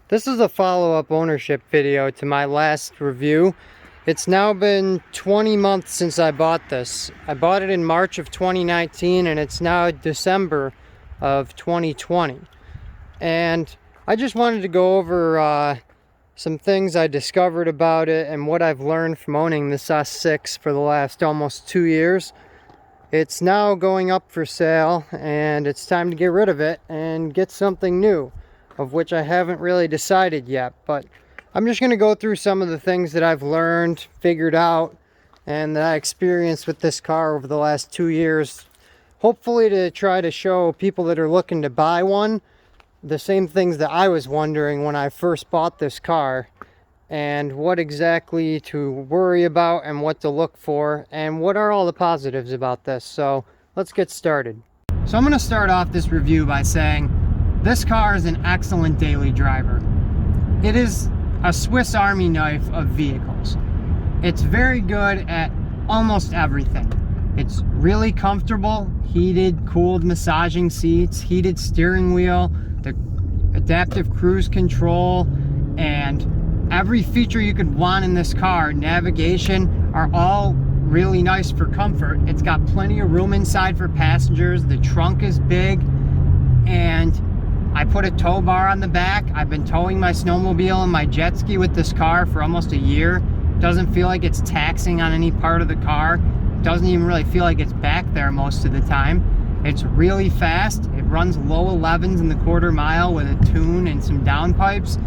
This is a follow-up ownership video to my last review. It's now been 20 months since I bought this. I bought it in March of 2019 and it's now December of 2020. And I just wanted to go over some things I discovered about it and what I've learned from owning this S6 for the last almost 2 years. It's now going up for sale and it's time to get rid of it and get something new, of which I haven't really decided yet, but I'm just going to go through some of the things that I've learned, figured out, and that I experienced with this car over the last 2 years, hopefully to try to show people that are looking to buy one the same things that I was wondering when I first bought this car, and what exactly to worry about and what to look for and what are all the positives about this. So let's get started. So I'm going to start off this review by saying this car is an excellent daily driver. It is a Swiss Army knife of vehicles. It's very good at almost everything. It's really comfortable, heated, cooled massaging seats, heated steering wheel, the adaptive cruise control, and every feature you could want in this car, navigation, are all really nice for comfort. It's got plenty of room inside for passengers. The trunk is big, and I put a tow bar on the back. I've been towing my snowmobile and my jet ski with this car for almost a year. Doesn't feel like it's taxing on any part of the car. Doesn't even really feel like it's back there most of the time. It's really fast. It runs low 11s in the quarter mile with a tune and some downpipes.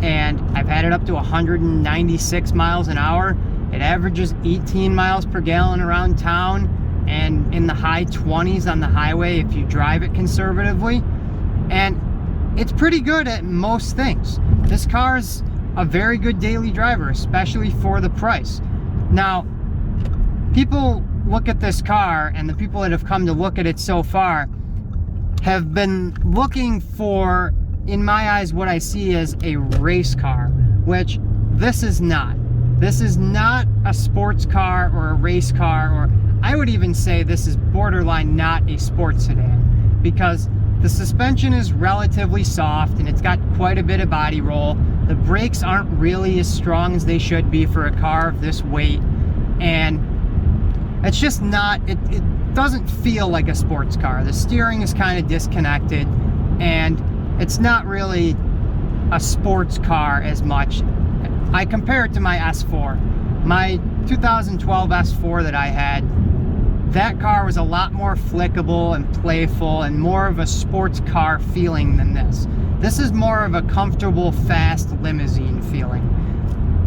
And I've had it up to 196 miles an hour. It averages 18 miles per gallon around town and in the high 20s on the highway if you drive it conservatively. And it's pretty good at most things. This car is a very good daily driver, especially for the price. Now, people look at this car, and the people that have come to look at it so far have been looking for, in my eyes, what I see as a race car, which this is not. This is not a sports car or a race car, or I would even say this is borderline not a sports sedan, because the suspension is relatively soft and it's got quite a bit of body roll. The brakes aren't really as strong as they should be for a car of this weight, and it's just not, it doesn't feel like a sports car. The steering is kind of disconnected, and it's not really a sports car as much. I compare it to my S4. My 2012 S4 that I had, that car was a lot more flickable and playful and more of a sports car feeling than this. This is more of a comfortable, fast limousine feeling.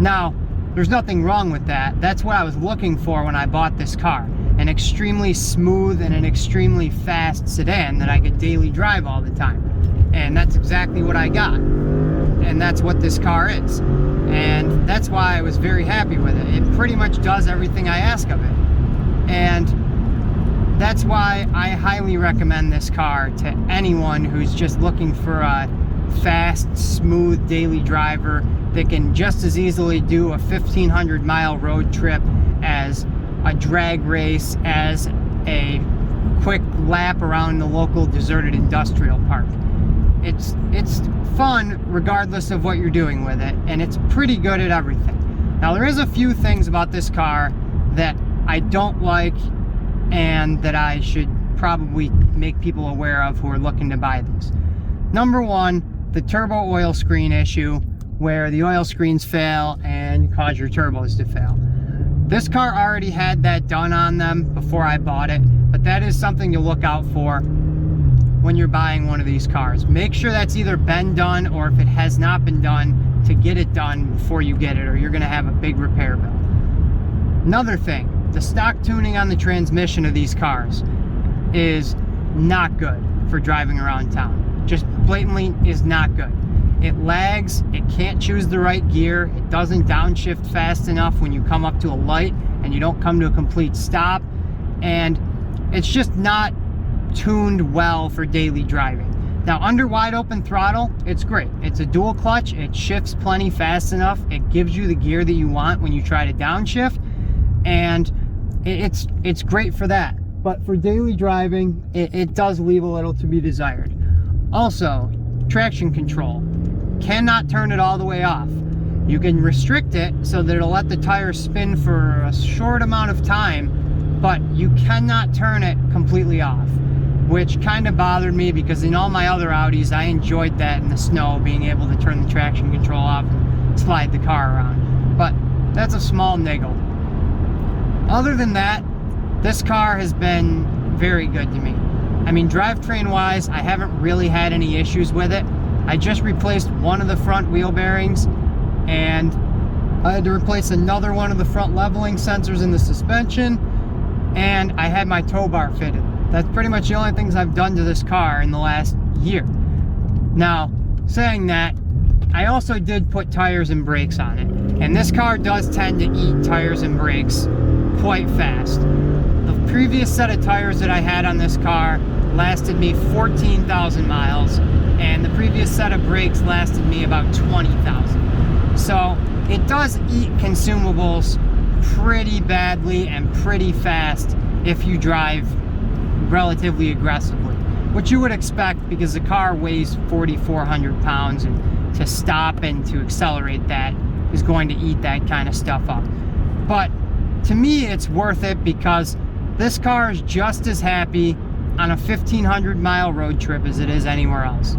Now, there's nothing wrong with that. That's what I was looking for when I bought this car. An extremely smooth and an extremely fast sedan that I could daily drive all the time. And that's exactly what I got. And that's what this car is. And that's why I was very happy with it. It pretty much does everything I ask of it. And that's why I highly recommend this car to anyone who's just looking for a fast, smooth daily driver that can just as easily do a 1,500 mile road trip as a drag race, as a quick lap around the local deserted industrial park. It's fun regardless of what you're doing with it, and it's pretty good at everything. Now, there is a few things about this car that I don't like and that I should probably make people aware of who are looking to buy these. Number one, the turbo oil screen issue, where the oil screens fail and cause your turbos to fail. This car already had that done on them before I bought it, but that is something to look out for when you're buying one of these cars. Make sure that's either been done, or if it has not been done, to get it done before you get it, or you're going to have a big repair bill. Another thing, the stock tuning on the transmission of these cars is not good for driving around town. Just blatantly is not good. It lags, it can't choose the right gear, it doesn't downshift fast enough when you come up to a light and you don't come to a complete stop, and it's just not tuned well for daily driving. Now, under wide open throttle, it's great. It's a dual clutch, it shifts plenty fast enough, it gives you the gear that you want when you try to downshift, and it's great for that. But for daily driving, it does leave a little to be desired. Also, traction control. cannot turn it all the way off. You can restrict it so that it'll let the tire spin for a short amount of time, but you cannot turn it completely off, which kind of bothered me because in all my other Audis, I enjoyed that in the snow, being able to turn the traction control off and slide the car around. But that's a small niggle. Other than that, this car has been very good to me. I mean, drivetrain wise, I haven't really had any issues with it. I just replaced one of the front wheel bearings, and I had to replace another one of the front leveling sensors in the suspension, and I had my tow bar fitted. That's pretty much the only things I've done to this car in the last year. Now, saying that, I also did put tires and brakes on it, and this car does tend to eat tires and brakes quite fast. The previous set of tires that I had on this car lasted me 14,000 miles, and the previous set of brakes lasted me about 20,000. So it does eat consumables pretty badly and pretty fast if you drive relatively aggressively, which you would expect because the car weighs 4,400 pounds, and to stop and to accelerate that is going to eat that kind of stuff up. But to me, it's worth it because this car is just as happy on a 1,500-mile road trip as it is anywhere else.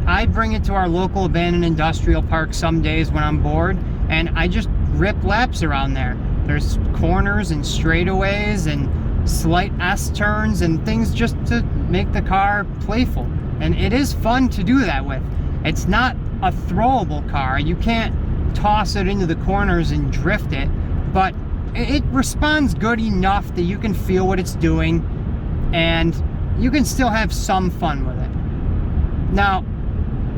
I bring it to our local abandoned industrial park some days when I'm bored, and I just rip laps around there. There's corners and straightaways and slight S-turns and things just to make the car playful. And it is fun to do that with. It's not a throwable car. You can't toss it into the corners and drift it, but it responds good enough that you can feel what it's doing and you can still have some fun with it. Now,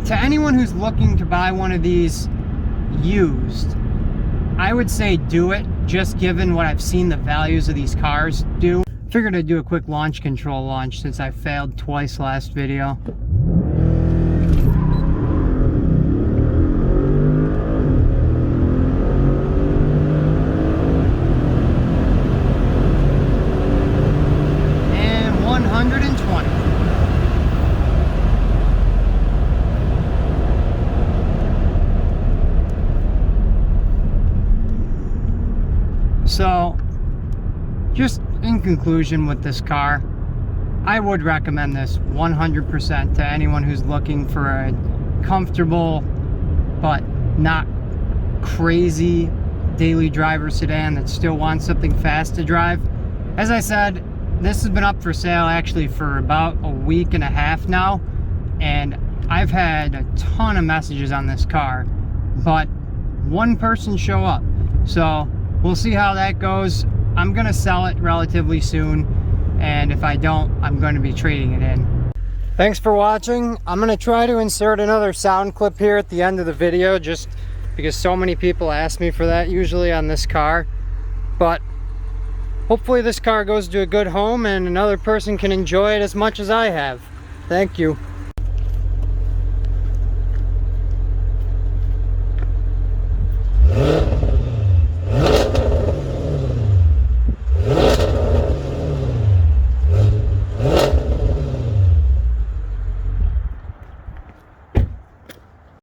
to anyone who's looking to buy one of these used, I would say do it, just given what I've seen the values of these cars do. Figured I'd do a quick launch control launch since I failed twice last video. And 120. So, just in conclusion with this car, I would recommend this 100% to anyone who's looking for a comfortable but not crazy daily driver sedan that still wants something fast to drive. As I said, this has been up for sale actually for about a week and a half now, and I've had a ton of messages on this car, but one person show up. So we'll see how that goes. I'm gonna sell it relatively soon, and if I don't, I'm going to be trading it in. Thanks for watching. I'm gonna try to insert another sound clip here at the end of the video, just because so many people ask me for that usually on this car. But hopefully this car goes to a good home and another person can enjoy it as much as I have. Thank you.